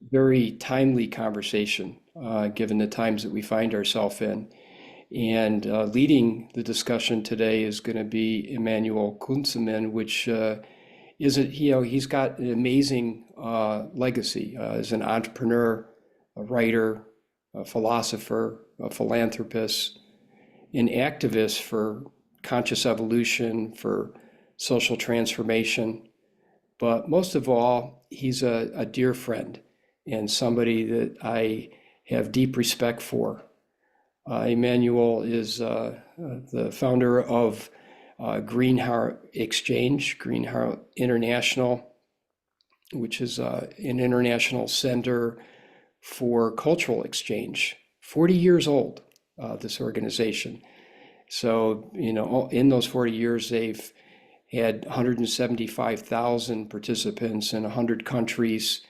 Very timely conversation, given the times that we find ourselves in. And leading the discussion today is going to be Emmanuel Kunzeman, which isn't, he's got an amazing legacy as an entrepreneur, a writer, a philosopher, a philanthropist, an activist for conscious evolution, for social transformation. But most of all, he's a dear friend and somebody that I have deep respect for. Emmanuel is the founder of Greenheart Exchange, Greenheart International, which is an international center for cultural exchange. 40 years old, this organization. So, in those 40 years, they've had 175,000 participants in 100 countries.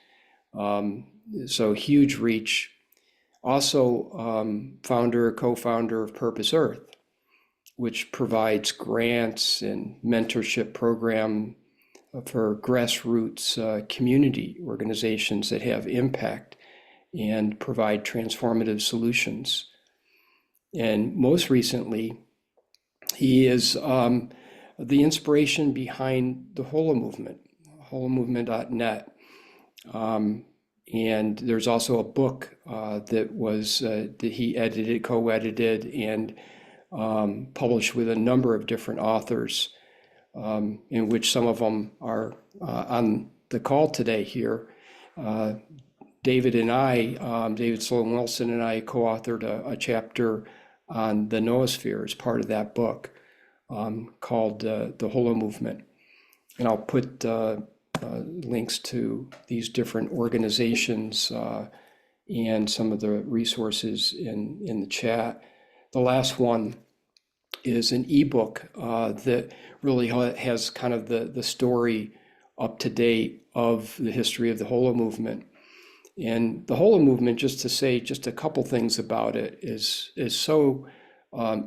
So huge reach. Also, co-founder of Purpose Earth, which provides grants and mentorship program for grassroots community organizations that have impact and provide transformative solutions. And most recently, he is the inspiration behind the Holo movement, holomovement.net. And there's also a book that he co-edited, and published with a number of different authors, in which some of them are on the call today here. David Sloan Wilson and I co-authored a chapter on the noosphere as part of that book, called the Holo Movement. And I'll put links to these different organizations and some of the resources in the chat. The last one is an ebook that really has kind of the story up to date of the history of the Holo Movement. And the Holo Movement, just to say just a couple things about it, is so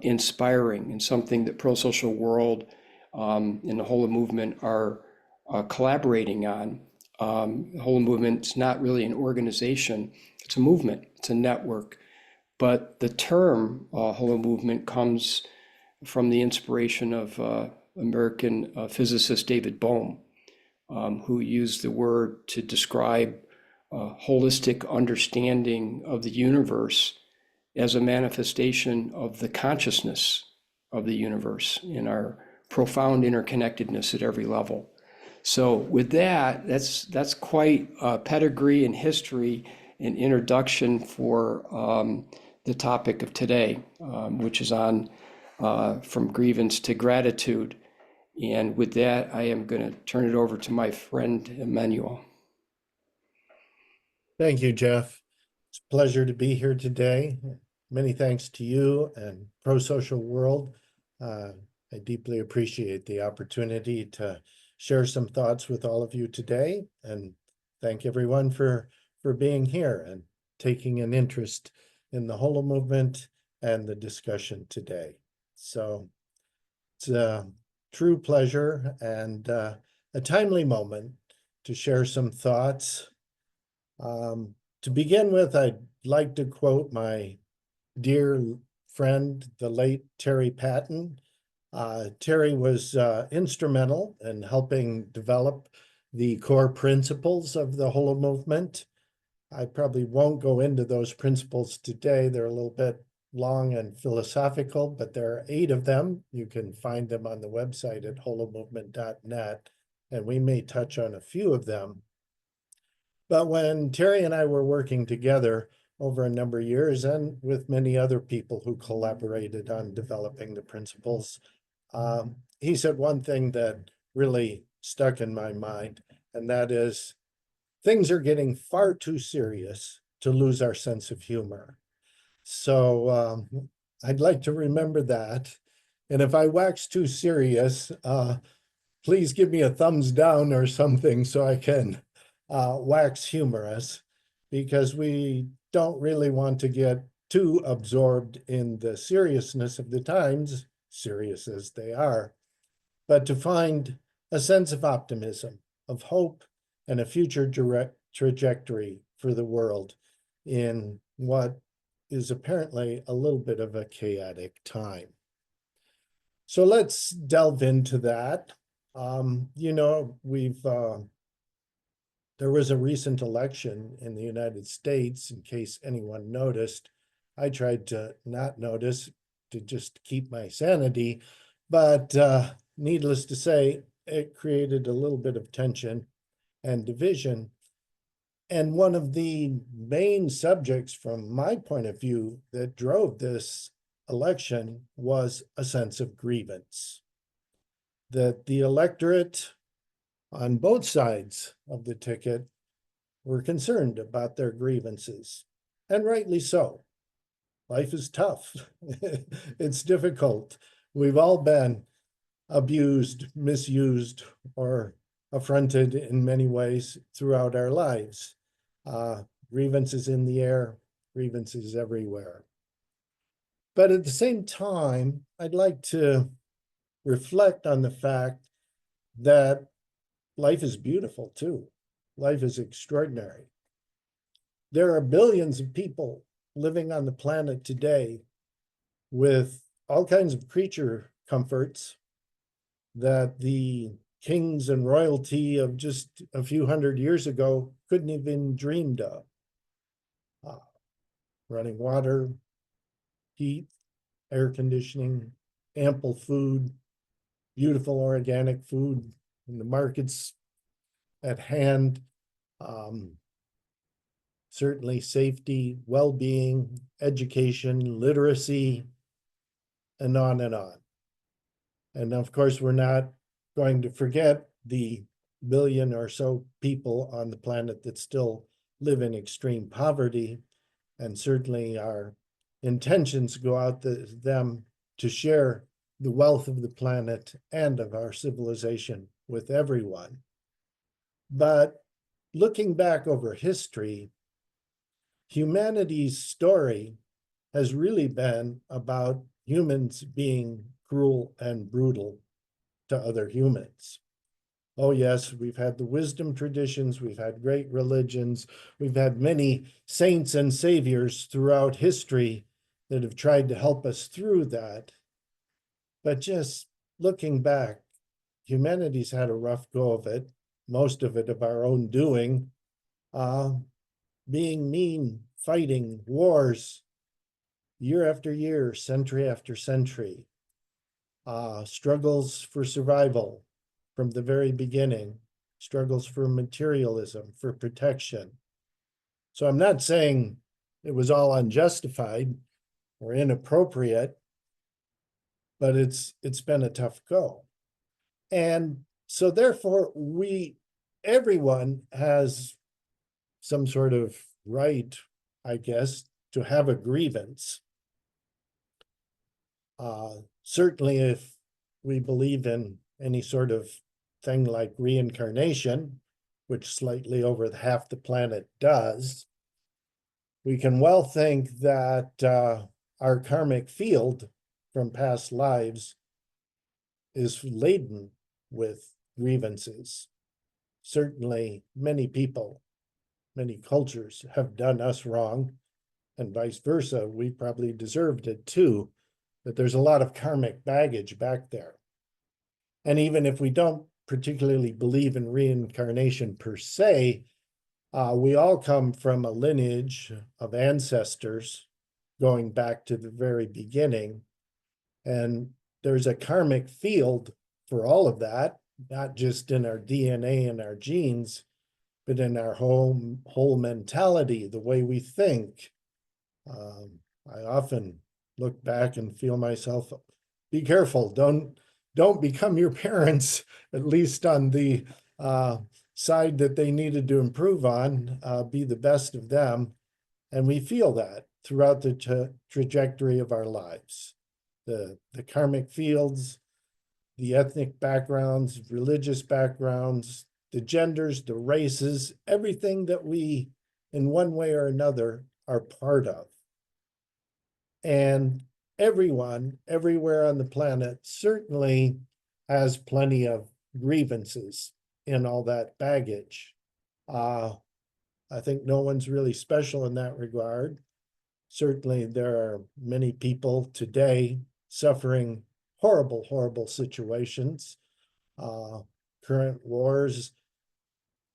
inspiring, and something that Pro-Social World and the Holo Movement are collaborating on. The Holo Movement is not really an organization, it's a movement, it's a network. But the term Holo Movement comes from the inspiration of American physicist David Bohm, who used the word to describe holistic understanding of the universe as a manifestation of the consciousness of the universe in our profound interconnectedness at every level. So with that, that's quite a pedigree and history and introduction for the topic of today, which is on from grievance to gratitude. And with that, I am going to turn it over to my friend Emmanuel. Thank you, Jeff. It's a pleasure to be here today. Many thanks to you and Pro-Social World. I deeply appreciate the opportunity to share some thoughts with all of you today, and thank everyone for being here and taking an interest in the Holo Movement and the discussion today. So it's a true pleasure and a timely moment to share some thoughts. To begin with, I'd like to quote my dear friend, the late Terry Patton. Terry was instrumental in helping develop the core principles of the Holo Movement. I probably won't go into those principles today. They're a little bit long and philosophical, but there are 8 of them. You can find them on the website at holomovement.net, and we may touch on a few of them. But when Terry and I were working together over a number of years, and with many other people who collaborated on developing the principles, he said one thing that really stuck in my mind, and that is, things are getting far too serious to lose our sense of humor. So I'd like to remember that. And if I wax too serious, please give me a thumbs down or something so I can wax humorous, because we don't really want to get too absorbed in the seriousness of the times, serious as they are, but to find a sense of optimism, of hope, and a future direct trajectory for the world in what is apparently a little bit of a chaotic time. So let's delve into that. There was a recent election in the United States, in case anyone noticed. I tried to not notice to just keep my sanity, but needless to say, it created a little bit of tension and division. And one of the main subjects from my point of view that drove this election was a sense of grievance. That the electorate on both sides of the ticket were concerned about their grievances, and rightly so. Life is tough. It's difficult. We've all been abused, misused, or affronted in many ways throughout our lives. Grievances in the air, grievances everywhere. But at the same time, I'd like to reflect on the fact that life is beautiful too. Life is extraordinary. There are billions of people living on the planet today with all kinds of creature comforts that the kings and royalty of just a few hundred years ago couldn't even dreamed of. Running water, heat, air conditioning, ample food, beautiful organic food in the markets at hand, certainly safety, well-being, education, literacy, and on and on. And of course, we're not going to forget the billion or so people on the planet that still live in extreme poverty. And certainly our intentions go out to them to share the wealth of the planet and of our civilization with everyone. But looking back over history, humanity's story has really been about humans being cruel and brutal to other humans. Oh, yes, we've had the wisdom traditions, we've had great religions, we've had many saints and saviors throughout history that have tried to help us through that. But just looking back, humanity's had a rough go of it, most of it of our own doing, being mean, fighting, wars, year after year, century after century, struggles for survival from the very beginning, struggles for materialism, for protection. So I'm not saying it was all unjustified or inappropriate, but it's been a tough go. And so therefore everyone has some sort of right, I guess, to have a grievance. Certainly if we believe in any sort of thing like reincarnation, which slightly over half the planet does, we can well think that our karmic field from past lives is laden with grievances. Certainly many people, many cultures have done us wrong, and vice versa. We probably deserved it too, but there's a lot of karmic baggage back there. And even if we don't particularly believe in reincarnation per se, we all come from a lineage of ancestors going back to the very beginning. And there's a karmic field for all of that, not just in our DNA and our genes, but in our whole mentality, the way we think. I often look back and feel myself, be careful, don't become your parents, at least on the side that they needed to improve on, be the best of them. And we feel that throughout the trajectory of our lives. The karmic fields, the ethnic backgrounds, religious backgrounds, the genders, the races, everything that we, in one way or another, are part of. And everyone, everywhere on the planet, certainly has plenty of grievances in all that baggage. I think no one's really special in that regard. Certainly, there are many people today suffering horrible, horrible situations, current wars,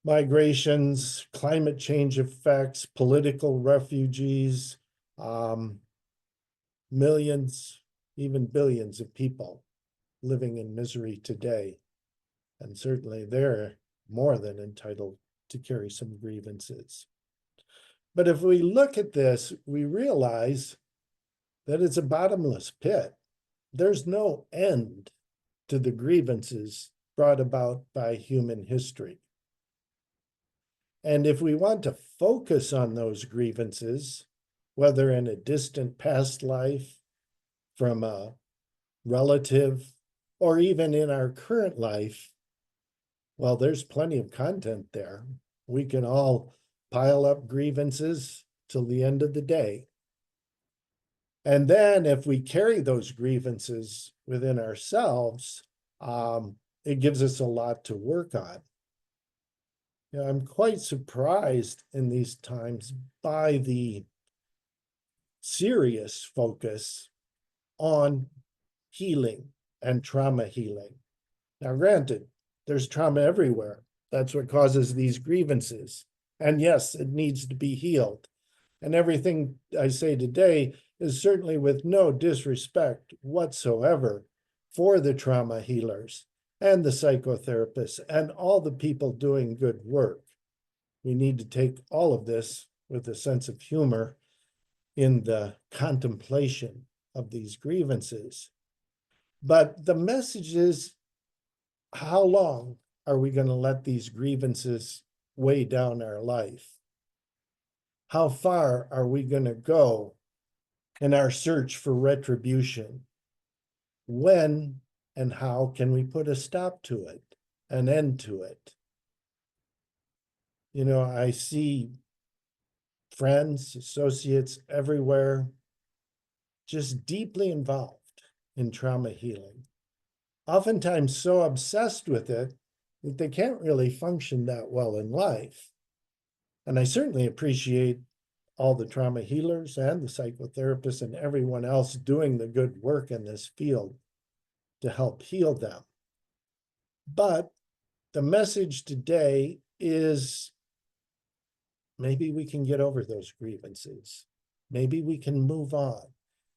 migrations, climate change effects, political refugees, millions, even billions of people living in misery today. And certainly they're more than entitled to carry some grievances. But if we look at this, we realize that it's a bottomless pit. There's no end to the grievances brought about by human history. And if we want to focus on those grievances, whether in a distant past life, from a relative, or even in our current life, well, there's plenty of content there. We can all pile up grievances till the end of the day. And then if we carry those grievances within ourselves, it gives us a lot to work on. You know, I'm quite surprised in these times by the serious focus on healing and trauma healing. Now, granted, there's trauma everywhere. That's what causes these grievances. And yes, it needs to be healed. And everything I say today is certainly with no disrespect whatsoever for the trauma healers and the psychotherapists and all the people doing good work. We need to take all of this with a sense of humor in the contemplation of these grievances. But the message is, how long are we going to let these grievances weigh down our life? How far are we going to go in our search for retribution? When and how can we put a stop to it, an end to it? You know, I see friends, associates everywhere, just deeply involved in trauma healing. Oftentimes so obsessed with it that they can't really function that well in life. And I certainly appreciate all the trauma healers and the psychotherapists and everyone else doing the good work in this field to help heal them. But the message today is maybe we can get over those grievances. Maybe we can move on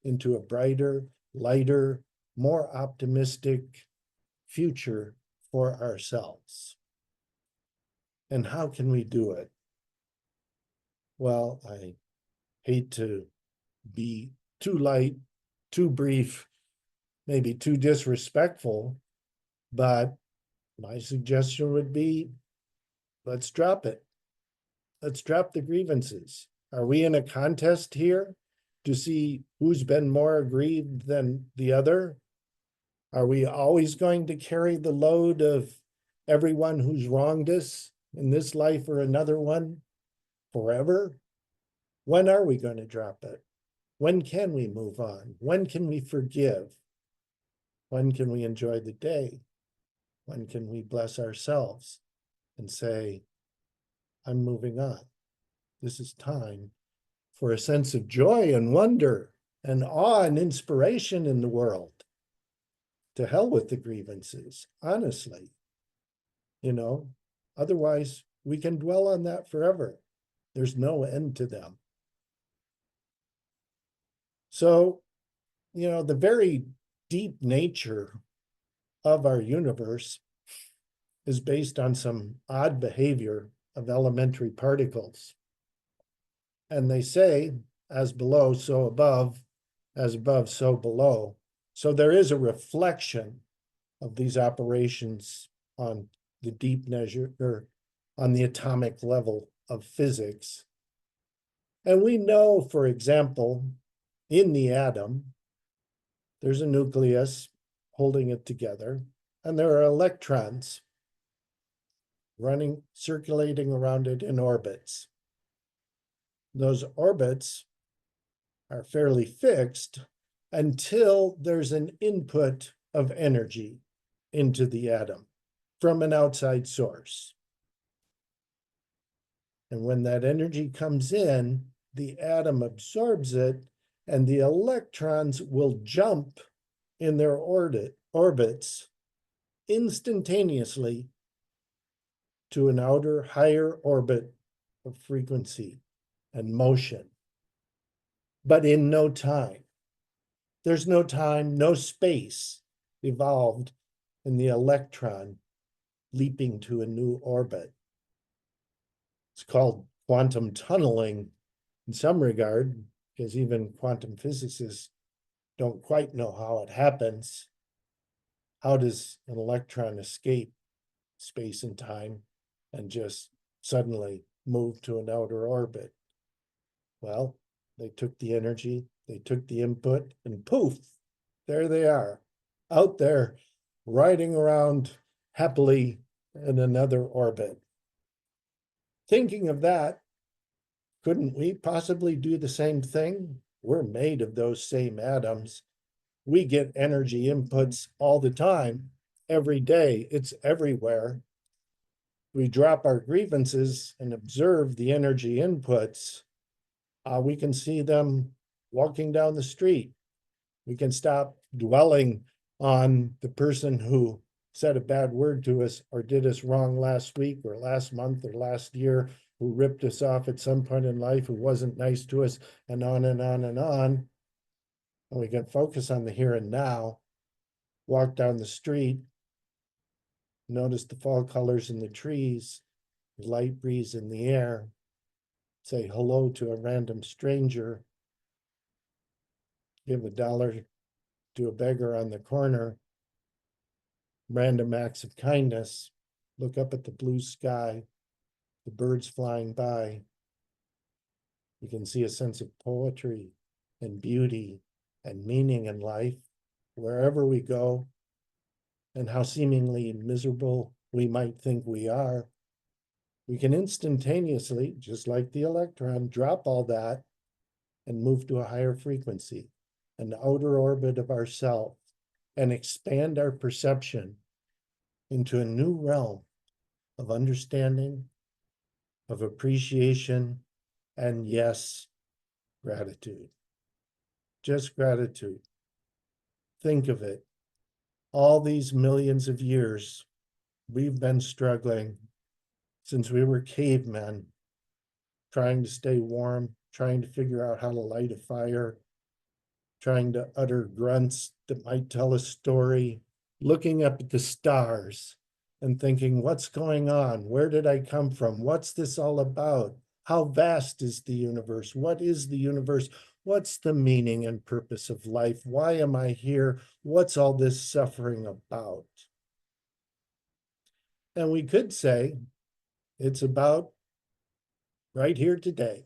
into a brighter, lighter, more optimistic future for ourselves. And how can we do it? Well, I hate to be too light, too brief, maybe too disrespectful, but my suggestion would be, let's drop it. Let's drop the grievances. Are we in a contest here to see who's been more aggrieved than the other? Are we always going to carry the load of everyone who's wronged us in this life or another one forever? When are we going to drop it? When can we move on? When can we forgive? When can we enjoy the day? When can we bless ourselves and say, I'm moving on. This is time for a sense of joy and wonder and awe and inspiration in the world. To hell with the grievances, honestly. You know, otherwise we can dwell on that forever. There's no end to them. So, you know, the very deep nature of our universe is based on some odd behavior of elementary particles. And they say, as below, so above, as above, so below. So there is a reflection of these operations on the deep measure, or on the atomic level of physics. And we know, for example, in the atom, there's a nucleus holding it together, and there are electrons circulating around it in orbits. Those orbits are fairly fixed until there's an input of energy into the atom from an outside source. And when that energy comes in, the atom absorbs it, and the electrons will jump in their orbits instantaneously to an outer, higher orbit of frequency and motion. But in no time. There's no time, no space evolved in the electron leaping to a new orbit. It's called quantum tunneling in some regard, because even quantum physicists don't quite know how it happens. How does an electron escape space and time and just suddenly move to an outer orbit? Well, they took the energy, they took the input, and poof, there they are, out there riding around happily in another orbit. Thinking of that, couldn't we possibly do the same thing? We're made of those same atoms. We get energy inputs all the time, every day. It's everywhere. We drop our grievances and observe the energy inputs. We can see them walking down the street. We can stop dwelling on the person who said a bad word to us or did us wrong last week or last month or last year, who ripped us off at some point in life, who wasn't nice to us, and on and on and on. And we can focus on the here and now, walk down the street, notice the fall colors in the trees, the light breeze in the air, say hello to a random stranger, give $1 to a beggar on the corner, random acts of kindness, look up at the blue sky, the birds flying by. You can see a sense of poetry and beauty and meaning in life wherever we go, and how seemingly miserable we might think we are. We can instantaneously, just like the electron, drop all that and move to a higher frequency, an outer orbit of ourself, and expand our perception into a new realm of understanding, of appreciation, and yes, gratitude. Just gratitude. Think of it. All these millions of years, we've been struggling since we were cavemen, trying to stay warm, trying to figure out how to light a fire, trying to utter grunts that might tell a story, looking up at the stars and thinking, what's going on? Where did I come from? What's this all about? How vast is the universe? What is the universe? What's the meaning and purpose of life? Why am I here? What's all this suffering about? And we could say it's about right here today.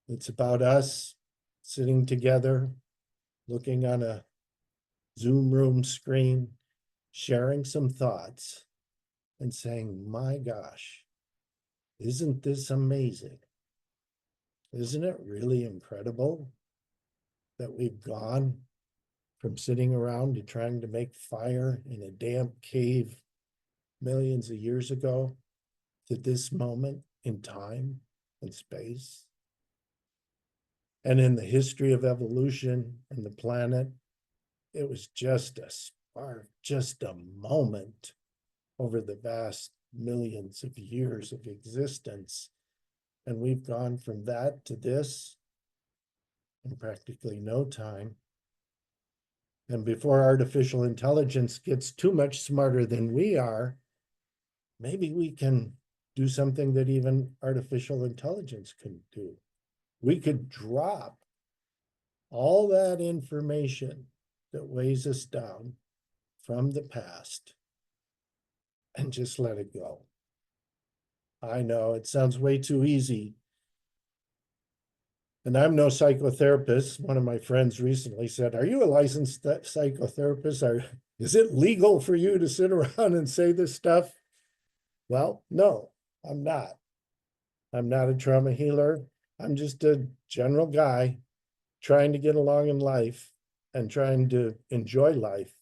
It's about us sitting together, looking on a Zoom room screen, sharing some thoughts and saying, my gosh, isn't this amazing? Isn't it really incredible that we've gone from sitting around to trying to make fire in a damp cave millions of years ago to this moment in time and space? And in the history of evolution and the planet, it was just a spark, just a moment over the vast millions of years of existence. And we've gone from that to this in practically no time. And before artificial intelligence gets too much smarter than we are, maybe we can do something that even artificial intelligence couldn't do. We could drop all that information that weighs us down from the past and just let it go. I know it sounds way too easy. And I'm no psychotherapist. One of my friends recently said, are you a licensed psychotherapist? Is it legal for you to sit around and say this stuff? Well, no, I'm not. I'm not a trauma healer. I'm just a general guy trying to get along in life and trying to enjoy life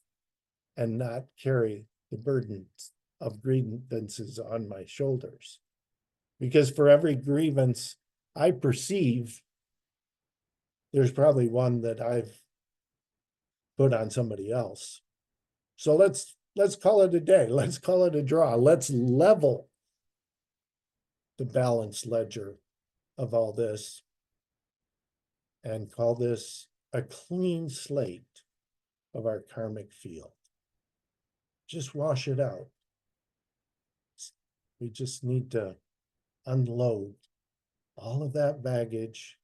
and not carry the burdens of grievances on my shoulders. Because for every grievance I perceive, there's probably one that I've put on somebody else. So let's call it a day. Let's call it a draw. Let's level the balance ledger of all this and call this a clean slate of our karmic field. Just wash it out. We just need to unload all of that baggage.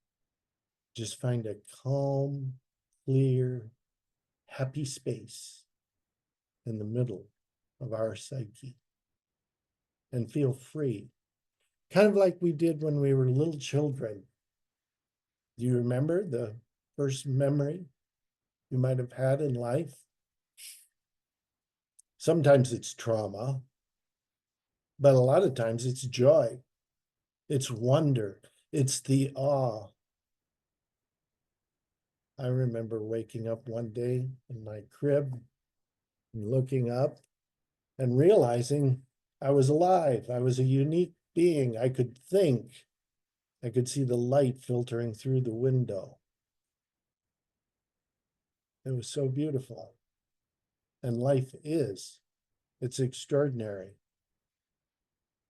Just find a calm, clear, happy space in the middle of our psyche and feel free. Kind of like we did when we were little children. Do you remember the first memory you might have had in life? Sometimes it's trauma, but a lot of times it's joy. It's wonder. It's the awe. I remember waking up one day in my crib and looking up and realizing I was alive. I was a unique being. I could think. I could see the light filtering through the window. It was so beautiful. And life is. It's extraordinary.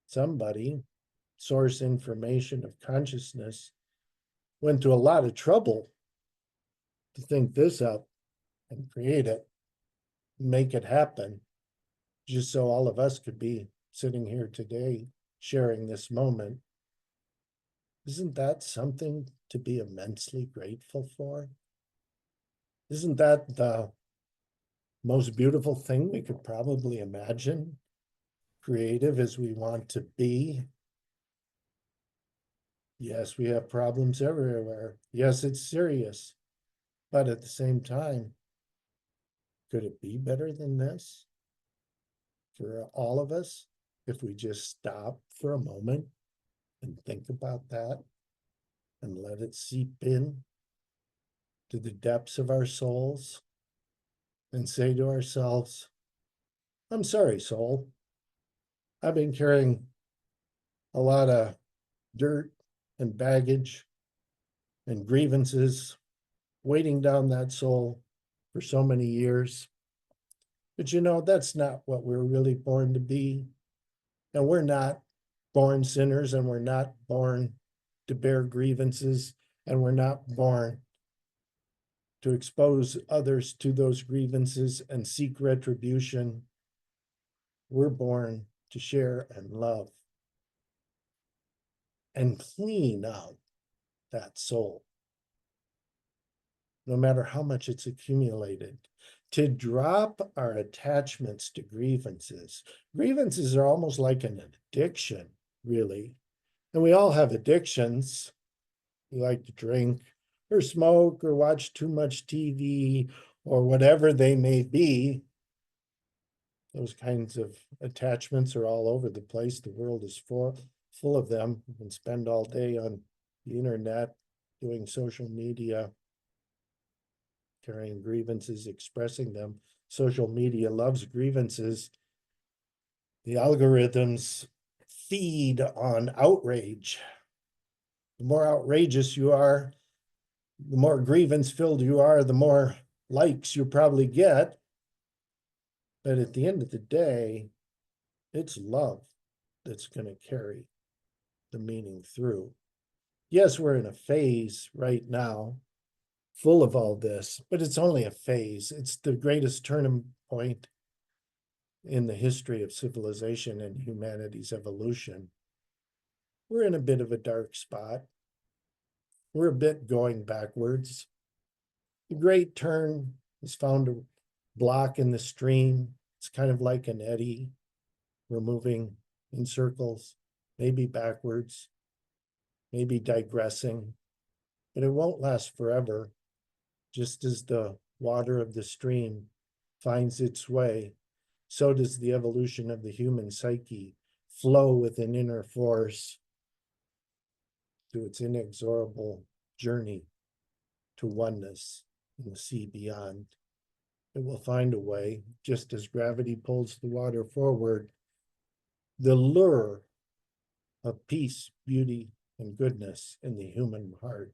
Somebody, source information of consciousness, went to a lot of trouble to think this up and create it, make it happen, just so all of us could be sitting here today sharing this moment. Isn't that something to be immensely grateful for? Isn't that the most beautiful thing we could probably imagine? Creative as we want to be. Yes, we have problems everywhere. Yes, it's serious. But at the same time, could it be better than this for all of us if we just stop for a moment and think about that and let it seep in to the depths of our souls and say to ourselves, I'm sorry, soul. I've been carrying a lot of dirt and baggage and grievances weighting down that soul for so many years. But you know, that's not what we're really born to be. And we're not born sinners, and we're not born to bear grievances, and we're not born to expose others to those grievances and seek retribution. We're born to share and love and clean out that soul, no matter how much it's accumulated, to drop our attachments to grievances. Grievances are almost like an addiction, really. And we all have addictions. We like to drink or smoke or watch too much TV or whatever they may be. Those kinds of attachments are all over the place. The world is full of them. You can spend all day on the internet, doing social media, carrying grievances, expressing them. Social media loves grievances. The algorithms feed on outrage. The more outrageous you are, the more grievance filled you are, the more likes you probably get. But at the end of the day, it's love that's going to carry the meaning through. Yes, we're in a phase right now full of all this, but it's only a phase. It's the greatest turning point in the history of civilization and humanity's evolution. We're in a bit of a dark spot. We're a bit going backwards. The great turn is found a block in the stream. It's kind of like an eddy. We're moving in circles, maybe backwards, maybe digressing, but it won't last forever. Just as the water of the stream finds its way, so does the evolution of the human psyche flow with an inner force to its inexorable journey to oneness in the sea beyond. It will find a way, just as gravity pulls the water forward. The lure of peace, beauty, and goodness in the human heart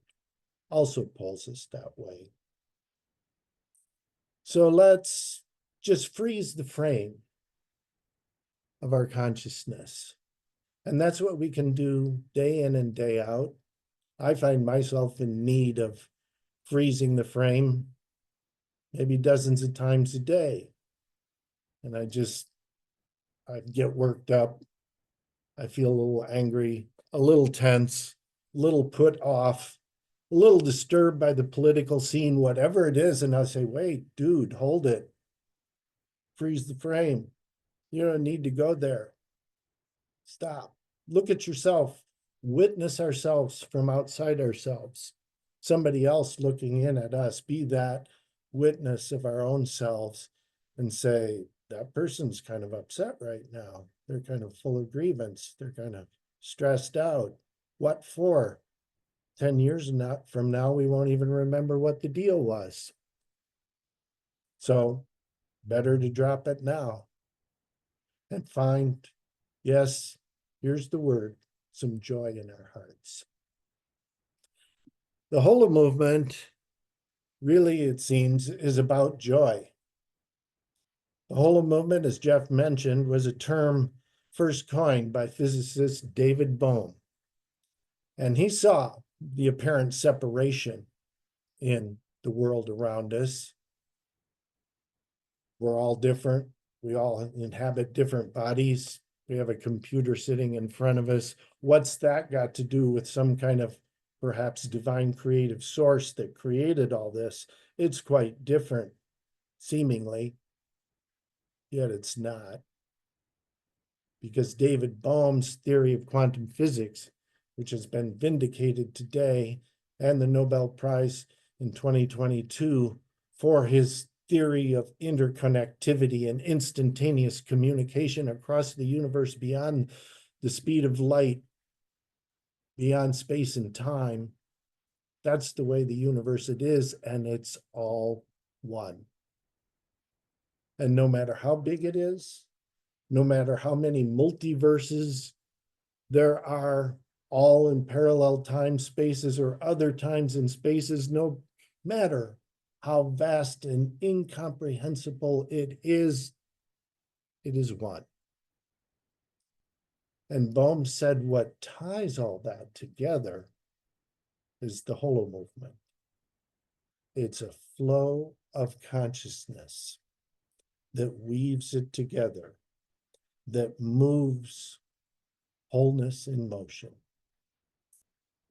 also pulls us that way. So let's just freeze the frame of our consciousness. And that's what we can do day in and day out. I find myself in need of freezing the frame maybe dozens of times a day. And I get worked up. I feel a little angry, a little tense, a little put off, a little disturbed by the political scene, whatever it is. And I'll say, wait, dude, hold it. Freeze the frame. You don't need to go there. Stop. Look at yourself. Witness ourselves from outside ourselves. Somebody else looking in at us. Be that witness of our own selves and say, that person's kind of upset right now. They're kind of full of grievance. They're kind of stressed out. What for? 10 years from now, we won't even remember what the deal was. So better to drop it now and find, yes, here's the word, some joy in our hearts. The Holo movement, really, it seems, is about joy. The Holo movement, as Jeff mentioned, was a term first coined by physicist David Bohm. And he saw the apparent separation in the world around us. We're all different. We all inhabit different bodies. We have a computer sitting in front of us. What's that got to do with some kind of perhaps divine creative source that created all this? It's quite different, seemingly, yet it's not. Because David Bohm's theory of quantum physics, which has been vindicated today, and the Nobel Prize in 2022 for his theory of interconnectivity and instantaneous communication across the universe beyond the speed of light, beyond space and time. That's the way the universe it is, and it's all one. And no matter how big it is, no matter how many multiverses there are, all in parallel time spaces or other times and spaces, no matter how vast and incomprehensible it is one. And Bohm said what ties all that together is the Holo movement. It's a flow of consciousness that weaves it together, that moves wholeness in motion.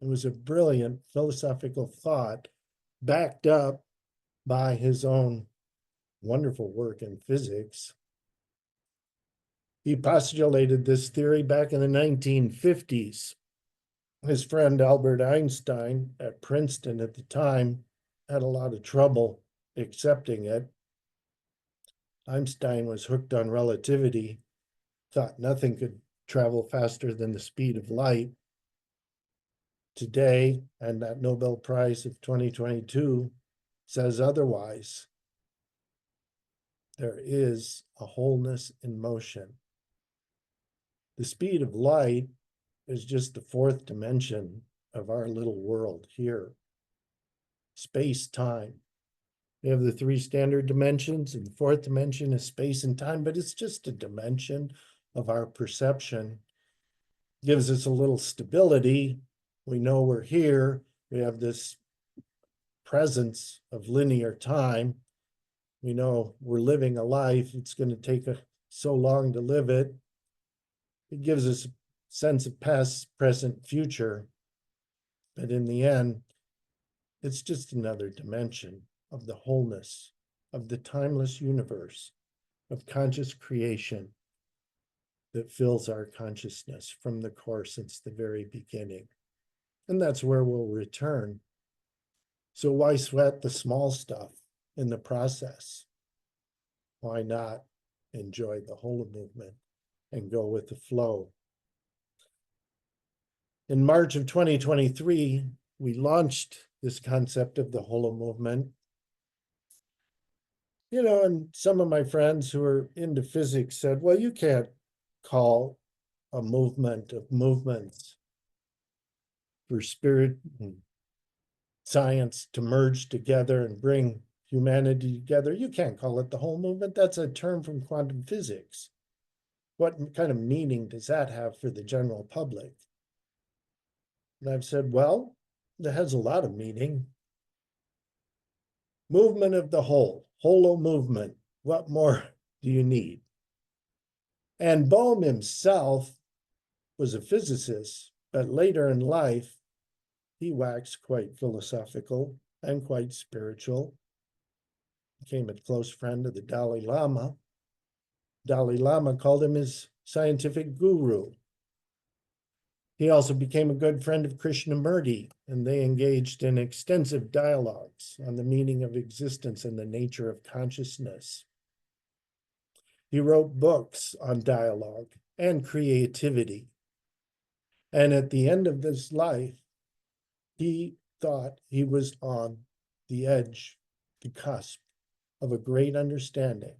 It was a brilliant philosophical thought backed up by his own wonderful work in physics. He postulated this theory back in the 1950s. His friend Albert Einstein at Princeton at the time had a lot of trouble accepting it. Einstein was hooked on relativity, thought nothing could travel faster than the speed of light. Today, and that Nobel Prize of 2022 says otherwise. There is a wholeness in motion. The speed of light is just the fourth dimension of our little world here. Space-time. We have the three standard dimensions, and the fourth dimension is space and time, but it's just a dimension of our perception. Gives us a little stability. We know we're here. We have this presence of linear time. We know we're living a life. It's going to take so long to live it. It gives us a sense of past, present, future. But in the end, it's just another dimension of the wholeness of the timeless universe of conscious creation that fills our consciousness from the core since the very beginning. And that's where we'll return. So why sweat the small stuff in the process? Why not enjoy the Holo movement and go with the flow? In March of 2023, we launched this concept of the Holo movement. You know, and some of my friends who are into physics said, well, you can't call a movement of movements for spirit and science to merge together and bring humanity together. You can't call it the whole movement. That's a term from quantum physics. What kind of meaning does that have for the general public? And I've said, well, that has a lot of meaning. Movement of the whole, holo movement. What more do you need? And Bohm himself was a physicist, but later in life, he waxed quite philosophical and quite spiritual. Became a close friend of the Dalai Lama. Dalai Lama called him his scientific guru. He also became a good friend of Krishnamurti, and they engaged in extensive dialogues on the meaning of existence and the nature of consciousness. He wrote books on dialogue and creativity. And at the end of his life, he thought he was on the edge, the cusp of a great understanding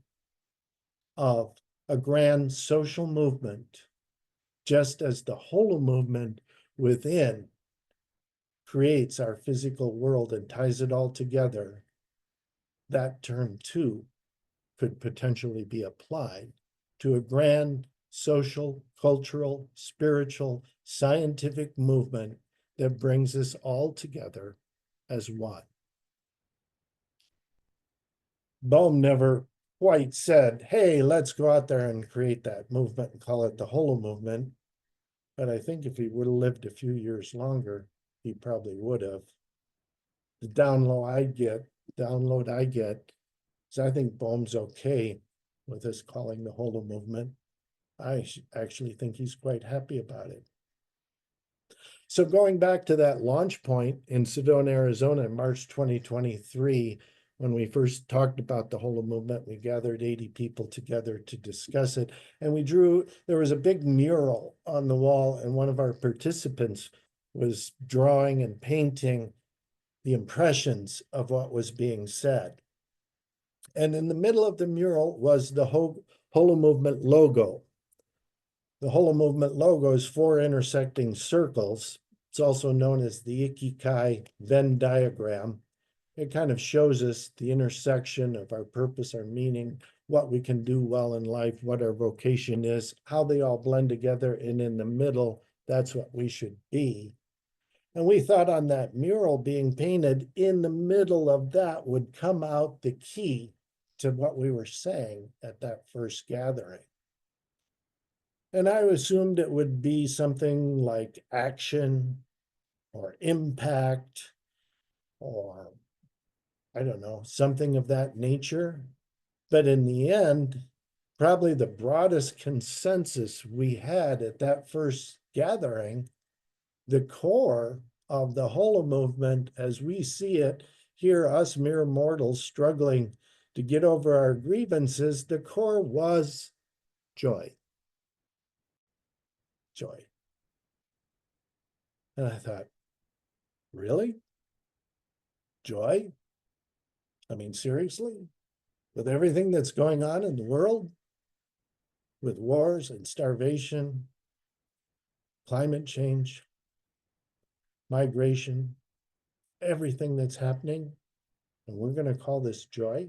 of a grand social movement, just as the holo movement within creates our physical world and ties it all together. That term too could potentially be applied to a grand social, cultural, spiritual, scientific movement that brings us all together as one. Bohm never quite said, hey, let's go out there and create that movement and call it the holo movement. But I think if he would have lived a few years longer, he probably would have. The download I get is I think Bohm's okay with us calling the holo movement. I actually think he's quite happy about it. So going back to that launch point in Sedona, Arizona, in March 2023, when we first talked about the holo movement, we gathered 80 people together to discuss it. And there was a big mural on the wall, and one of our participants was drawing and painting the impressions of what was being said. And in the middle of the mural was the holo movement logo. The holo movement logo is 4 intersecting circles. It's also known as the Ikigai Venn diagram. It kind of shows us the intersection of our purpose, our meaning, what we can do well in life, what our vocation is, how they all blend together, and in the middle, that's what we should be. And we thought on that mural being painted in the middle of that would come out the key to what we were saying at that first gathering. And I assumed it would be something like action or impact or, I don't know, something of that nature. But in the end, probably the broadest consensus we had at that first gathering, the core of the holo movement as we see it here, us mere mortals struggling to get over our grievances, the core was joy. Joy. And I thought, really? Joy? I mean, seriously? With everything that's going on in the world, with wars and starvation, climate change, migration, everything that's happening, and we're going to call this joy?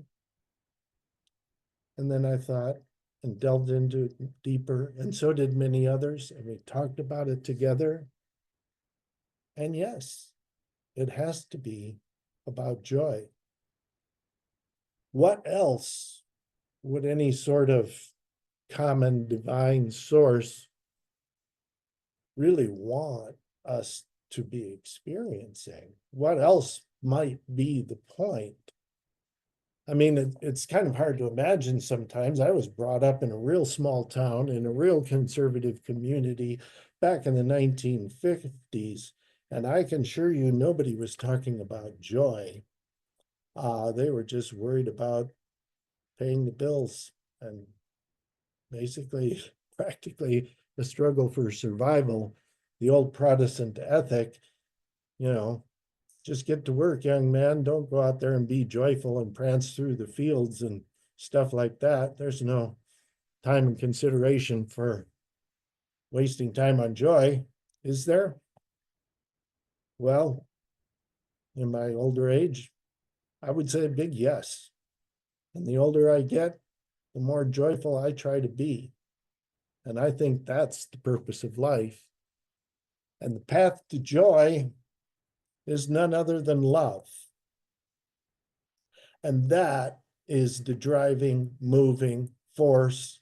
And then I thought and delved into it deeper, and so did many others, and we talked about it together. And yes, it has to be about joy. What else would any sort of common divine source really want us to be experiencing? What else might be the point? I mean, it's kind of hard to imagine sometimes. I was brought up in a real small town in a real conservative community back in the 1950s, and I can assure you nobody was talking about joy. They were just worried about paying the bills and basically, practically a struggle for survival. The old Protestant ethic, just get to work, young man. Don't go out there and be joyful and prance through the fields and stuff like that. There's no time and consideration for wasting time on joy, is there? Well, in my older age, I would say a big yes. And the older I get, the more joyful I try to be. And I think that's the purpose of life. And the path to joy is none other than love. And that is the driving, moving force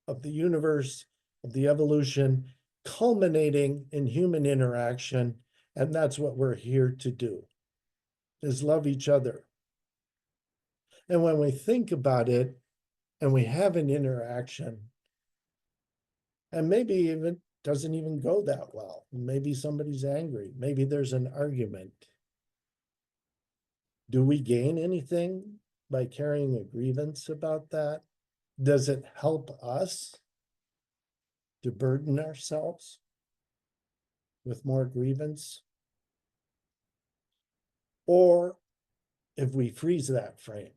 of the universe, of the evolution, culminating in human interaction. And that's what we're here to do, is love each other. And when we think about it and we have an interaction, and maybe even doesn't even go that well, maybe somebody's angry, maybe there's an argument. Do we gain anything by carrying a grievance about that? Does it help us to burden ourselves with more grievance? Or if we freeze that frame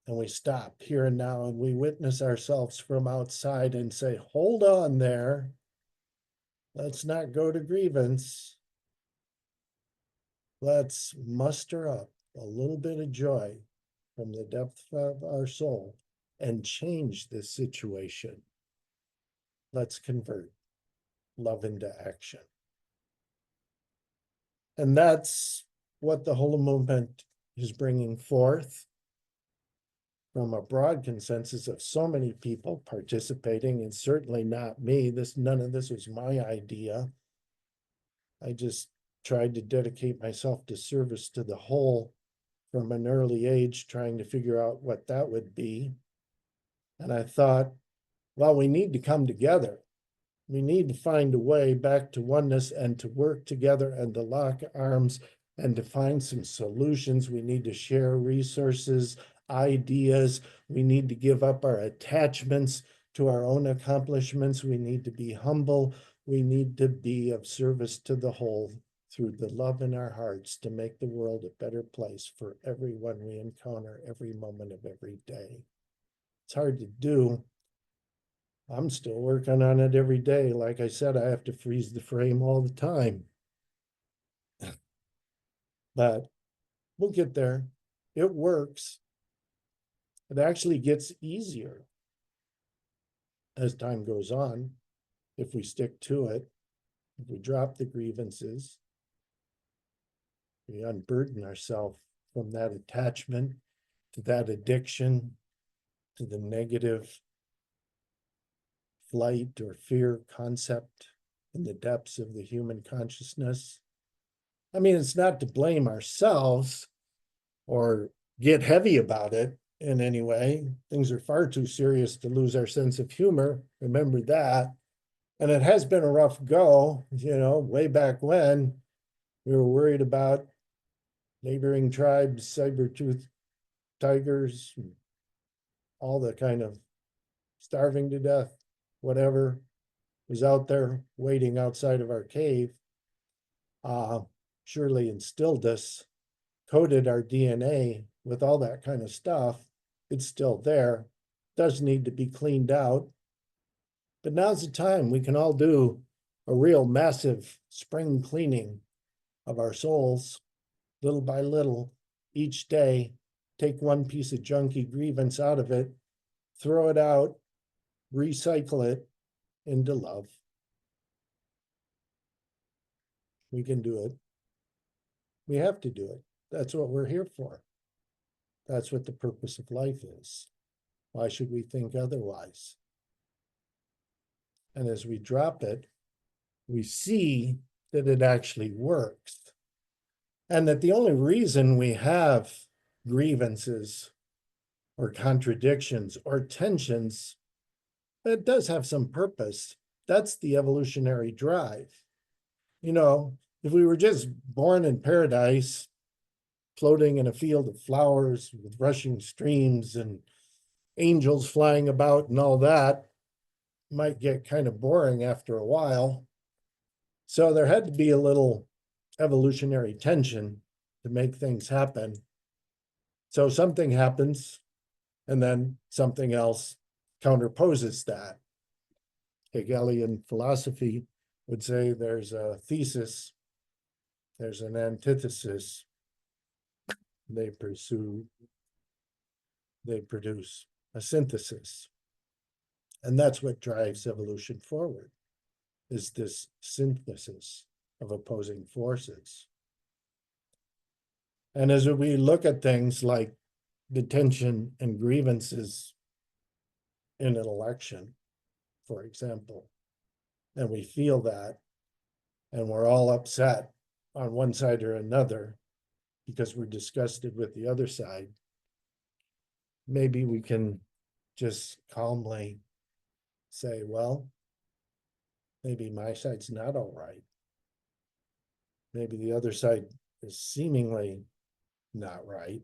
and we stop here and now and we witness ourselves from outside and say, hold on there, let's not go to grievance. Let's muster up a little bit of joy from the depth of our soul and change this situation. Let's convert love into action. And that's what the whole movement is bringing forth from a broad consensus of so many people participating, and certainly not me. None of this was my idea. I just tried to dedicate myself to service to the whole from an early age, trying to figure out what that would be. And I thought, well, we need to come together. We need to find a way back to oneness and to work together and to lock arms and to find some solutions. We need to share resources, ideas. We need to give up our attachments to our own accomplishments. We need to be humble. We need to be of service to the whole through the love in our hearts to make the world a better place for everyone we encounter every moment of every day. It's hard to do. I'm still working on it every day. Like I said, I have to freeze the frame all the time. But we'll get there. It works. It actually gets easier as time goes on if we stick to it, if we drop the grievances, we unburden ourselves from that attachment to that addiction, to the negative flight or fear concept in the depths of the human consciousness. I mean, it's not to blame ourselves or get heavy about it in any way. Things are far too serious to lose our sense of humor. Remember that. And it has been a rough go, way back when we were worried about neighboring tribes, saber-toothed tigers, all the kind of starving to death, whatever was out there waiting outside of our cave. Surely instilled us, coded our DNA with all that kind of stuff. It's still there, does need to be cleaned out. But now's the time we can all do a real massive spring cleaning of our souls, little by little, each day. Take one piece of junky grievance out of it, throw it out, recycle it into love. We can do it. We have to do it. That's what we're here for. That's what the purpose of life is. Why should we think otherwise? And as we drop it, we see that it actually works. And that the only reason we have grievances or contradictions or tensions, it does have some purpose. That's the evolutionary drive. If we were just born in paradise, floating in a field of flowers with rushing streams and angels flying about and all that, might get kind of boring after a while. So there had to be a little evolutionary tension to make things happen. So something happens, and then something else counterposes that. Hegelian philosophy would say there's a thesis, there's an antithesis, they produce a synthesis. And that's what drives evolution forward, is this synthesis of opposing forces. And as we look at things like detention and grievances in an election, for example, and we feel that, and we're all upset on one side or another because we're disgusted with the other side, maybe we can just calmly say, well, maybe my side's not all right. Maybe the other side is seemingly not right.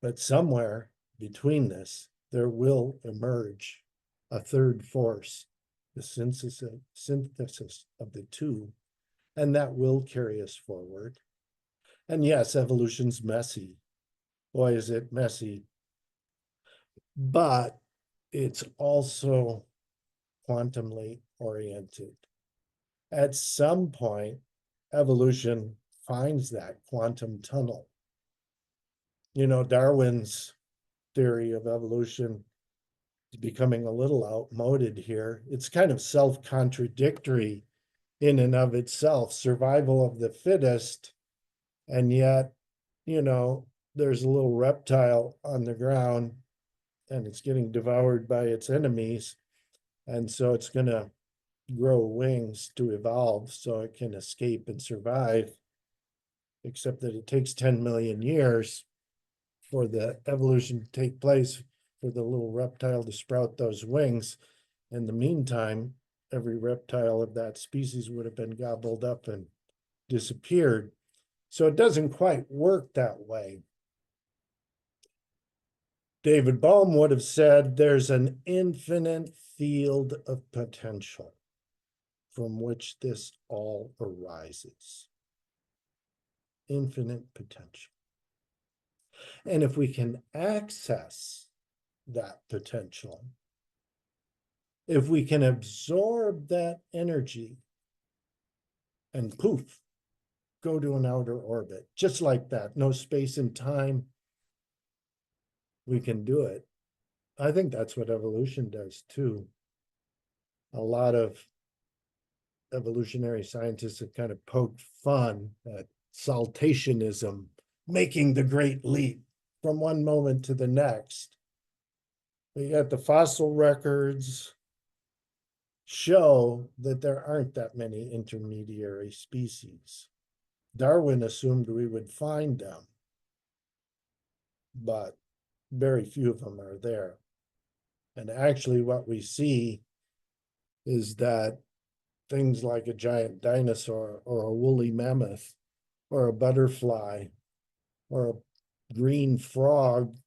But somewhere between this, there will emerge a third force, the synthesis of the two, and that will carry us forward. And yes, evolution's messy. Boy, is it messy. But it's also quantumly oriented. At some point, evolution finds that quantum tunnel. You know, Darwin's theory of evolution is becoming a little outmoded here. It's kind of self-contradictory in and of itself, survival of the fittest, and yet, you know, there's a little reptile on the ground and it's getting devoured by its enemies. And so it's going to grow wings to evolve so it can escape and survive, except that it takes 10 million years for the evolution to take place for the little reptile to sprout those wings. In the meantime, every reptile of that species would have been gobbled up and disappeared. So it doesn't quite work that way. David Bohm would have said there's an infinite field of potential from which this all arises. Infinite potential. And if we can access that potential, if we can absorb that energy and poof, go to an outer orbit, just like that, no space and time, we can do it. I think that's what evolution does too. A lot of evolutionary scientists have kind of poked fun at saltationism, making the great leap from one moment to the next. We got the fossil records show that there aren't that many intermediary species. Darwin assumed we would find them, but very few of them are there. And actually what we see is that things like a giant dinosaur or a woolly mammoth or a butterfly or a green frog,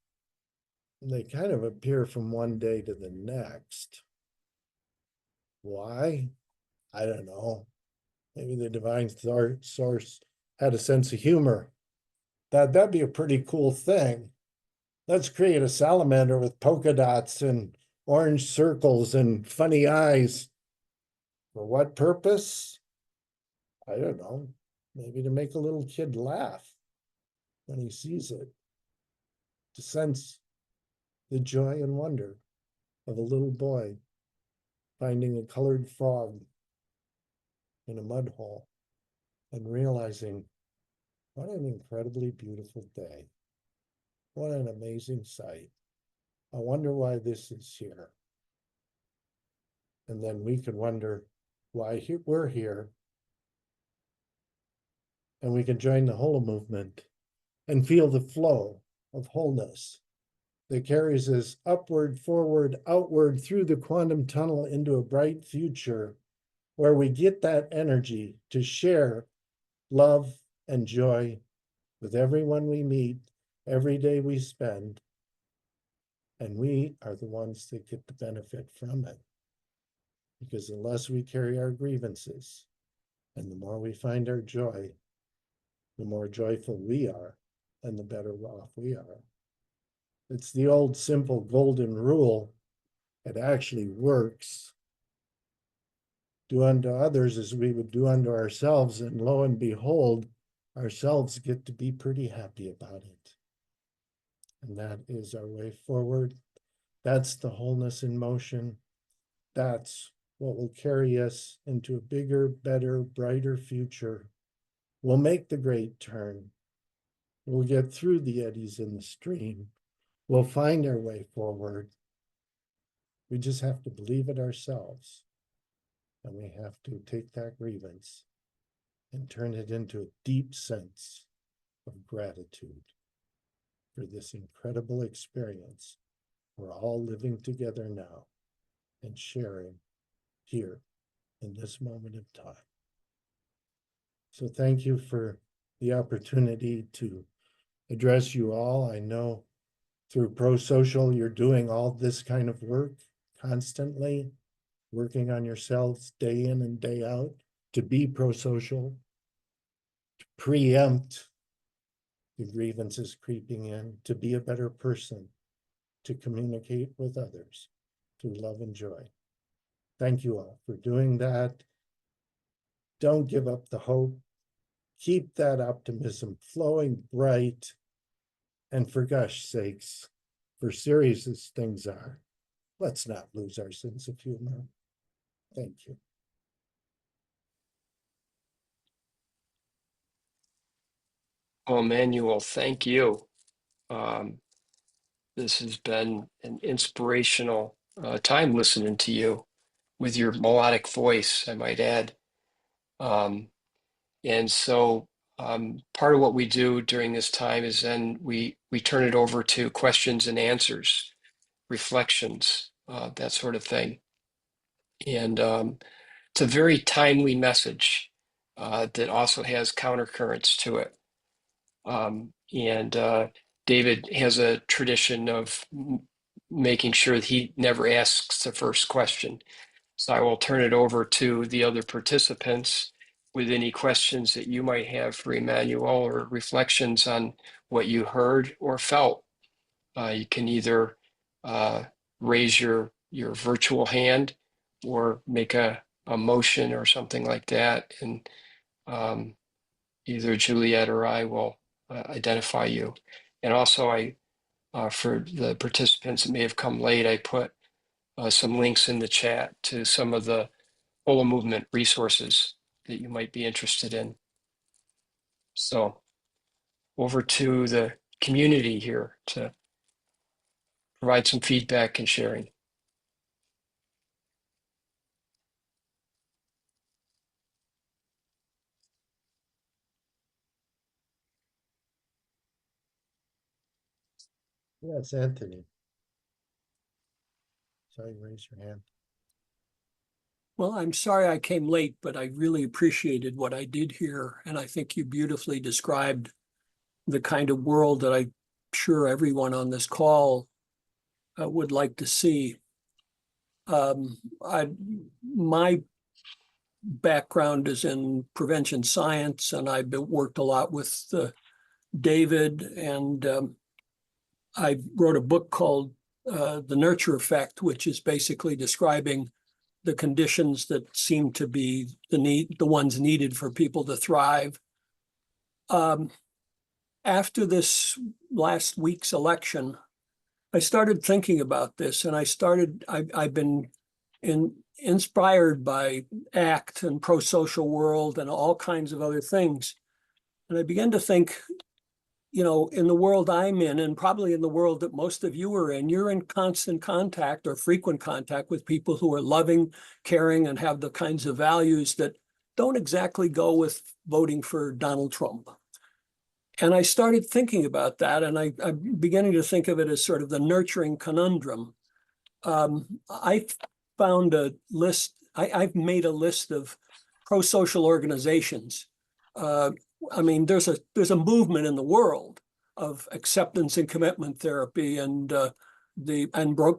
they kind of appear from one day to the next. Why? I don't know. Maybe the divine source had a sense of humor. That'd be a pretty cool thing. Let's create a salamander with polka dots and orange circles and funny eyes. For what purpose? I don't know. Maybe to make a little kid laugh when he sees it, to sense the joy and wonder of a little boy finding a colored frog in a mud hole and realizing what an incredibly beautiful day. What an amazing sight. I wonder why this is here. And then we could wonder why we're here. And we can join the whole movement and feel the flow of wholeness that carries us upward, forward, outward through the quantum tunnel into a bright future where we get that energy to share love and joy with everyone we meet, every day we spend. And we are the ones that get the benefit from it. Because unless we carry our grievances, and the more we find our joy, the more joyful we are, and the better off we are. It's the old simple golden rule. It actually works. do unto others as we would do unto ourselves, and lo and behold, ourselves get to be pretty happy about it. And that is our way forward. That's the wholeness in motion. That's what will carry us into a bigger, better, brighter future. We'll make the great turn. We'll get through the eddies in the stream. We'll find our way forward. We just have to believe it ourselves. And we have to take that grievance and turn it into a deep sense of gratitude for this incredible experience we're all living together now and sharing here in this moment of time. So thank you for the opportunity to address you all. I know through Pro-Social, you're doing all this kind of work constantly, working on yourselves day in and day out to be pro-social, to preempt the grievances creeping in, to be a better person, to communicate with others, to love and joy. Thank you all for doing that. Don't give up the hope. Keep that optimism flowing bright. And for gosh sakes, for serious as things are, let's not lose our sense of humor. Thank you. Well, Emmanuel, thank you. This has been an inspirational time listening to you with your melodic voice, I might add. And so part of what we do during this time is then we turn it over to questions and answers, reflections, that sort of thing. And it's a very timely message that also has countercurrents to it. And David has a tradition of making sure that he never asks the first question. So I will turn it over to the other participants with any questions that you might have for Emmanuel or reflections on what you heard or felt. You can either raise your virtual hand or make a motion or something like that. And either Juliet or I will identify you. And also for the participants that may have come late, I put some links in the chat to some of the Holo Movement resources that you might be interested in. So over to the community here to provide some feedback and sharing. Yes, Anthony. Sorry, raise your hand. Well, I'm sorry I came late, but I really appreciated what I did here. And I think you beautifully described the kind of world that I'm sure everyone on this call would like to see. My background is in prevention science, and I've worked a lot with David, and I wrote a book called The Nurture Effect, which is basically describing the conditions that seem to be the ones needed for people to thrive. After this last week's election, I started thinking about this, and I've been inspired by ACT and Pro-Social World and all kinds of other things. And I began to think, in the world I'm in, and probably in the world that most of you are in, you're in constant contact or frequent contact with people who are loving, caring, and have the kinds of values that don't exactly go with voting for Donald Trump. And I started thinking about that, and I'm beginning to think of it as sort of the nurturing conundrum. I found a list, I've made a list of pro-social organizations. There's a movement in the world of acceptance and commitment therapy, and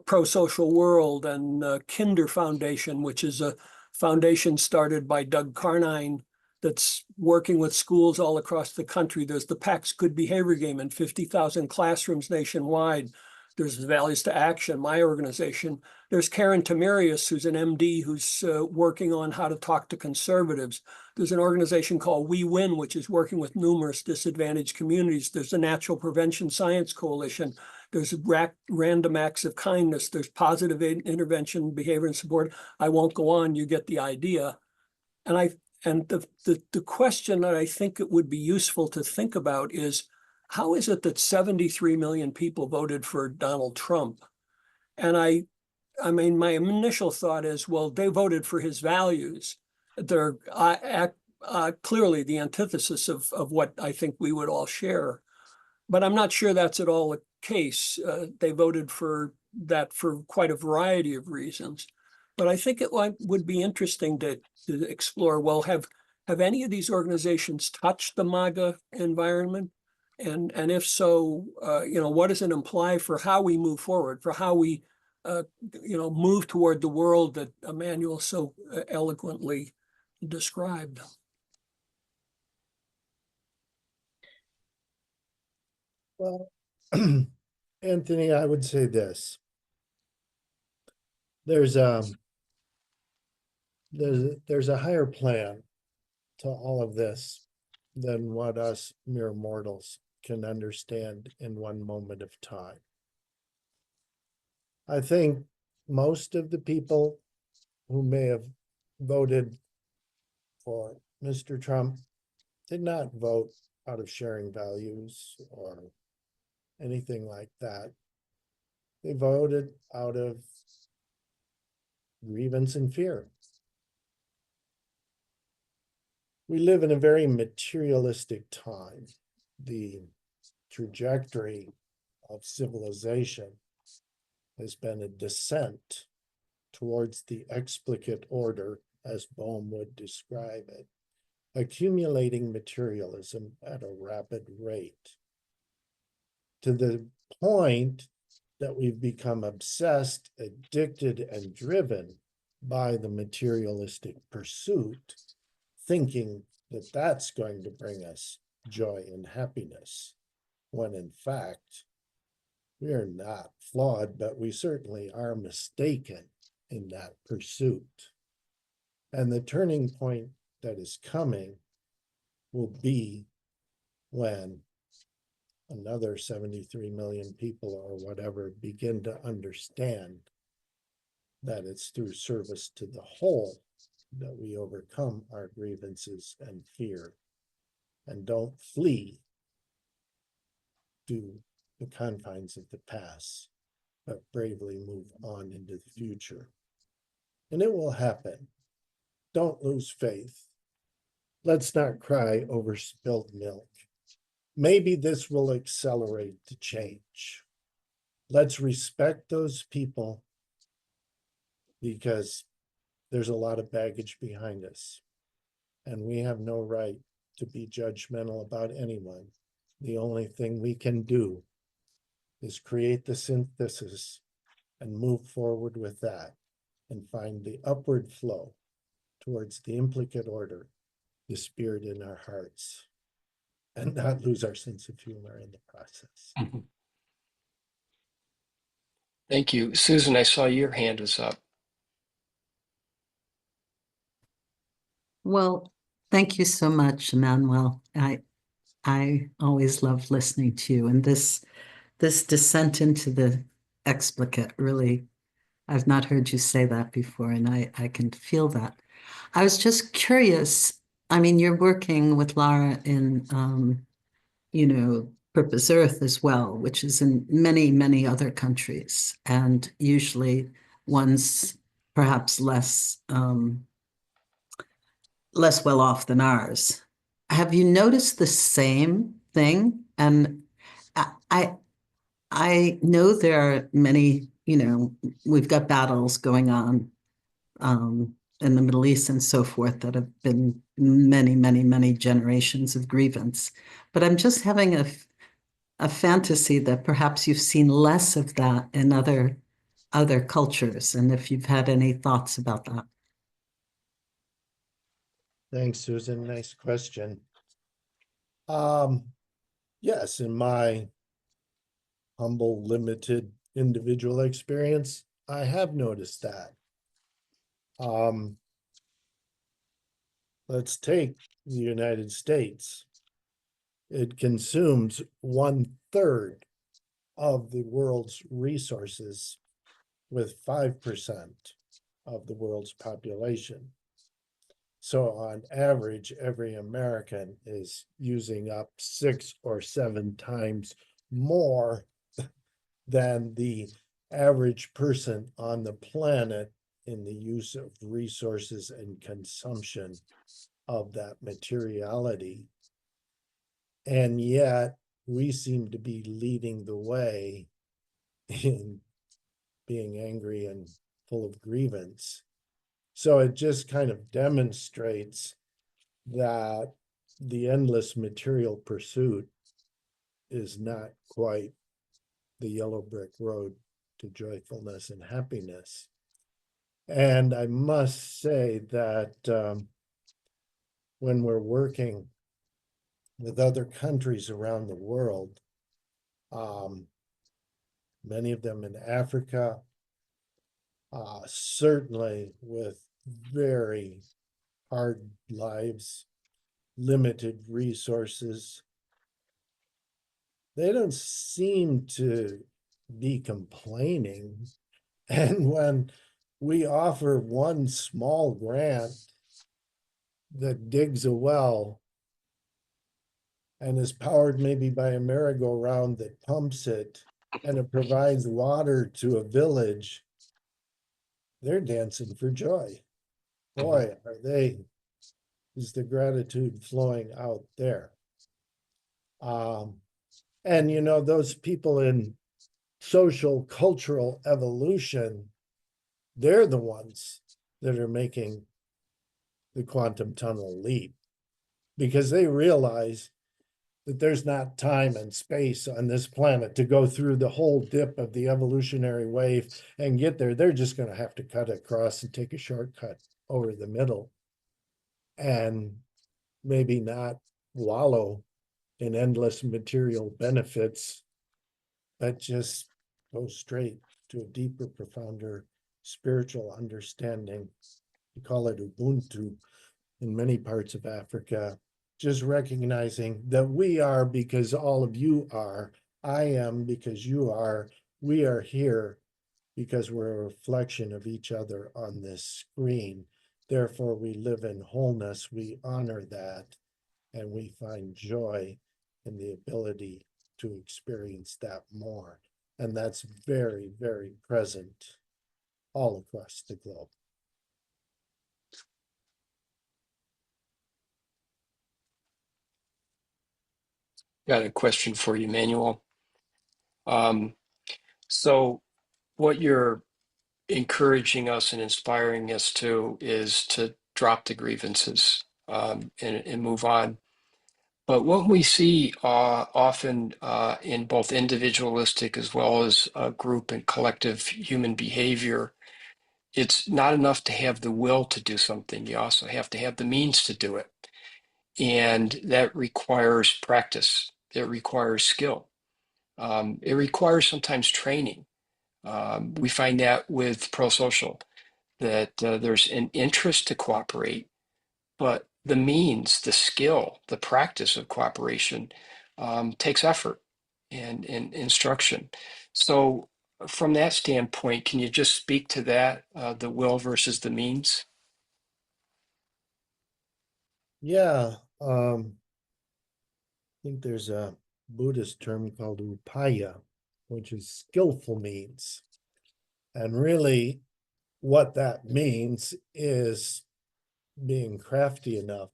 Pro-Social World, and Kinder Foundation, which is a foundation started by Doug Carnine that's working with schools all across the country. There's the PAX Good Behavior Game in 50,000 classrooms nationwide. There's Values to Action, my organization. There's Karen Tamarius, who's an MD, who's working on how to talk to conservatives. There's an organization called We Win, which is working with numerous disadvantaged communities. There's the Natural Prevention Science Coalition. There's Random Acts of Kindness. There's Positive Intervention, Behavior and Support. I won't go on, you get the idea. And the question that I think it would be useful to think about is, how is it that 73 million people voted for Donald Trump? And I mean, my initial thought is, well, they voted for his values. They're clearly the antithesis of what I think we would all share. But I'm not sure that's at all the case. They voted for that for quite a variety of reasons. But I think it would be interesting to explore, well, have any of these organizations touched the MAGA environment? And if so, what does it imply for how we move forward, for how we, move toward the world that Emmanuel so eloquently described? Well, Anthony, I would say this. There's a higher plan to all of this than what us mere mortals can understand in one moment of time. I think most of the people who may have voted for Mr. Trump did not vote out of sharing values or anything like that. They voted out of grievance and fear. We live in a very materialistic time. The trajectory of civilization has been a descent towards the explicate order, as Bohm would describe it, accumulating materialism at a rapid rate, to the point that we've become obsessed, addicted, and driven by the materialistic pursuit, thinking that that's going to bring us joy and happiness, when in fact, we are not flawed, but we certainly are mistaken in that pursuit. And the turning point that is coming will be when another 73 million people or whatever begin to understand that it's through service to the whole that we overcome our grievances and fear, and don't flee to the confines of the past, but bravely move on into the future. And it will happen. Don't lose faith. Let's not cry over spilled milk. Maybe this will accelerate the change. Let's respect those people, because there's a lot of baggage behind us, and we have no right to be judgmental about anyone. The only thing we can do is create the synthesis and move forward with that, and find the upward flow towards the implicate order, the spirit in our hearts, and not lose our sense of humor in the process. Thank you. Susan, I saw your hand was up. Well, thank you so much, Emmanuel. I always love listening to you, and this descent into the explicate, really, I've not heard you say that before, and I can feel that. I was just curious. I mean, you're working with Lara in, Purpose Earth as well, which is in many, many other countries, and usually ones perhaps less well off than ours. Have you noticed the same thing? And I know there are many, we've got battles going on in the Middle East and so forth that have been many, many, many generations of grievance. But I'm just having a fantasy that perhaps you've seen less of that in other cultures, and if you've had any thoughts about that. Thanks, Susan. Nice question. Yes, in my humble, limited individual experience, I have noticed that. Let's take the United States. It consumes 1/3 of the world's resources with 5% of the world's population. So on average, every American is using up 6 or 7 times more than the average person on the planet in the use of resources and consumption of that materiality. And yet we seem to be leading the way in being angry and full of grievance. So it just kind of demonstrates that the endless material pursuit is not quite the yellow brick road to joyfulness and happiness. And I must say that when we're working with other countries around the world, many of them in Africa, certainly with very hard lives, limited resources, they don't seem to be complaining. And when we offer one small grant that digs a well and is powered maybe by a merry-go-round that pumps it, and it provides water to a village, they're dancing for joy. Boy, is the gratitude flowing out there. And you know, those people in social cultural evolution, they're the ones that are making the quantum tunnel leap, because they realize that there's not time and space on this planet to go through the whole dip of the evolutionary wave and get there. They're just going to have to cut across and take a shortcut over the middle, and maybe not wallow in endless material benefits, but just go straight to a deeper, profounder spiritual understanding. We call it Ubuntu in many parts of Africa. Just recognizing that we are because all of you are. I am because you are. We are here because we're a reflection of each other on this screen. Therefore, we live in wholeness. We honor that, and we find joy in the ability to experience that more. And that's very, very present all across the globe. Got a question for you, Manuel. So what you're encouraging us and inspiring us to is to drop the grievances and move on. But what we see often in both individualistic as well as group and collective human behavior, it's not enough to have the will to do something. You also have to have the means to do it. And that requires practice. It requires skill. It requires sometimes training. We find that with pro-social, that there's an interest to cooperate, but the means, the skill, the practice of cooperation takes effort and instruction. So from that standpoint, can you just speak to that, the will versus the means? Yeah, I think there's a Buddhist term called upaya, which is skillful means. And really, what that means is being crafty enough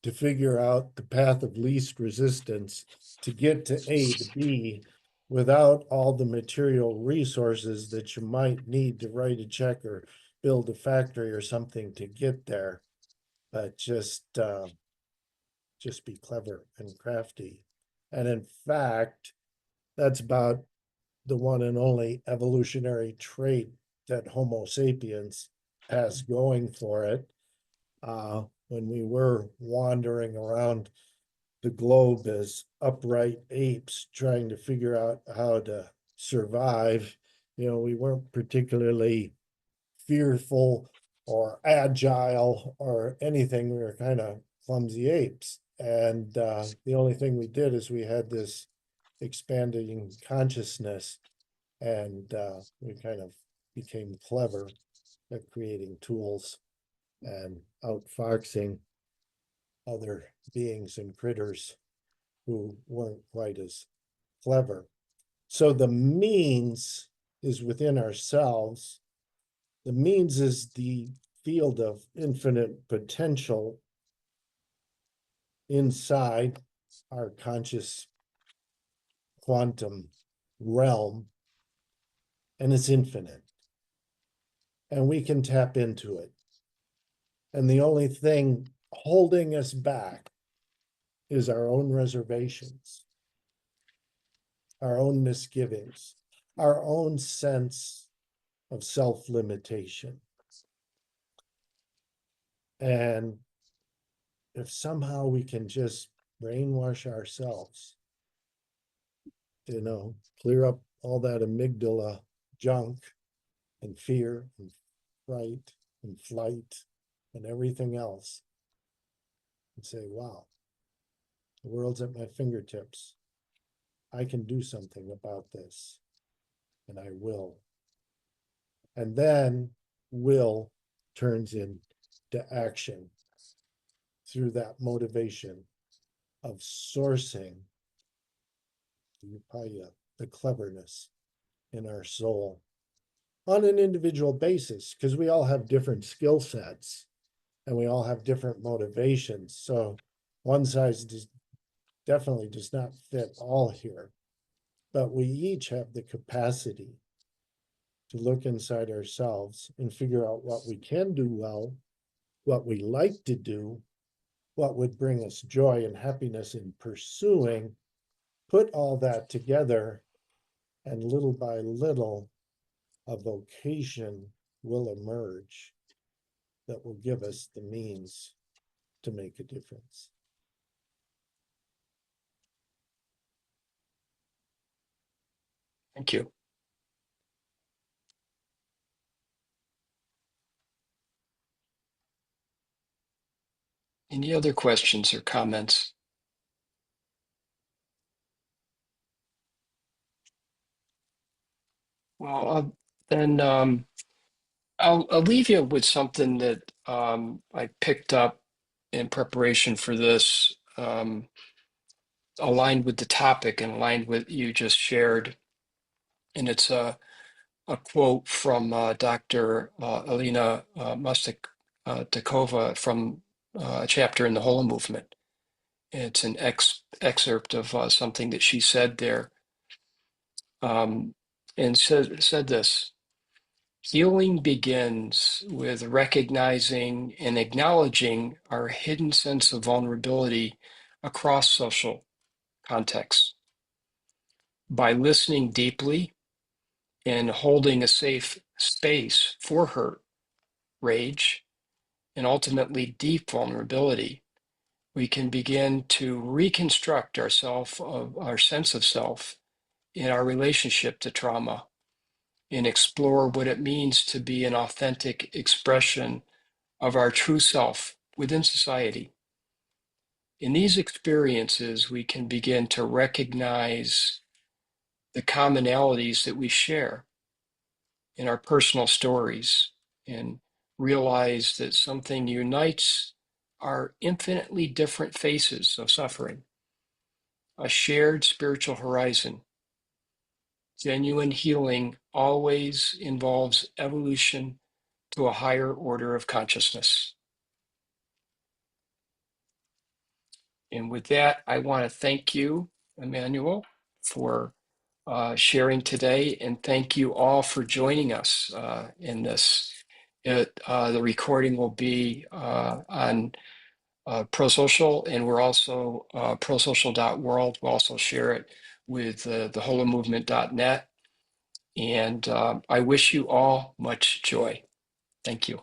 to figure out the path of least resistance to get to A to B without all the material resources that you might need to write a check or build a factory or something to get there. But just be clever and crafty. And in fact, that's about the one and only evolutionary trait that Homo sapiens has going for it. When we were wandering around the globe as upright apes trying to figure out how to survive. We weren't particularly fearful or agile or anything. We were kind of clumsy apes. And the only thing we did is we had this expanding consciousness, and we kind of became clever at creating tools and outfoxing other beings and critters who weren't quite as clever. So the means is within ourselves. The means is the field of infinite potential inside our conscious quantum realm, and it's infinite. And we can tap into it. And the only thing holding us back is our own reservations, our own misgivings, our own sense of self-limitation. And if somehow we can just brainwash ourselves, clear up all that amygdala junk and fear and fright and flight and everything else, and say, wow, the world's at my fingertips. I can do something about this, and I will. And then will turns into action through that motivation of sourcing the cleverness in our soul on an individual basis, because we all have different skill sets and we all have different motivations. So one size definitely does not fit all here, but we each have the capacity to look inside ourselves and figure out what we can do well, what we like to do, what would bring us joy and happiness in pursuing, put all that together, and little by little, a vocation will emerge that will give us the means to make a difference. Thank you. Any other questions or comments? Well, then I'll leave you with something that I picked up in preparation for this, aligned with the topic and aligned with you just shared. And it's a quote from Dr. Alina Mustakova from a chapter in the Holo Movement. It's an excerpt of something that she said there, and said this: healing begins with recognizing and acknowledging our hidden sense of vulnerability across social contexts. By listening deeply and holding a safe space for hurt, rage, and ultimately deep vulnerability, we can begin to reconstruct our sense of self in our relationship to trauma, and explore what it means to be an authentic expression of our true self within society. In these experiences, we can begin to recognize the commonalities that we share in our personal stories and realize that something unites our infinitely different faces of suffering, a shared spiritual horizon. Genuine healing always involves evolution to a higher order of consciousness. And with that, I want to thank you, Emmanuel, for sharing today, and thank you all for joining us in this. The recording will be on ProSocial, and we're also prosocial.world. We'll also share it with the holomovement.net. And I wish you all much joy. Thank you.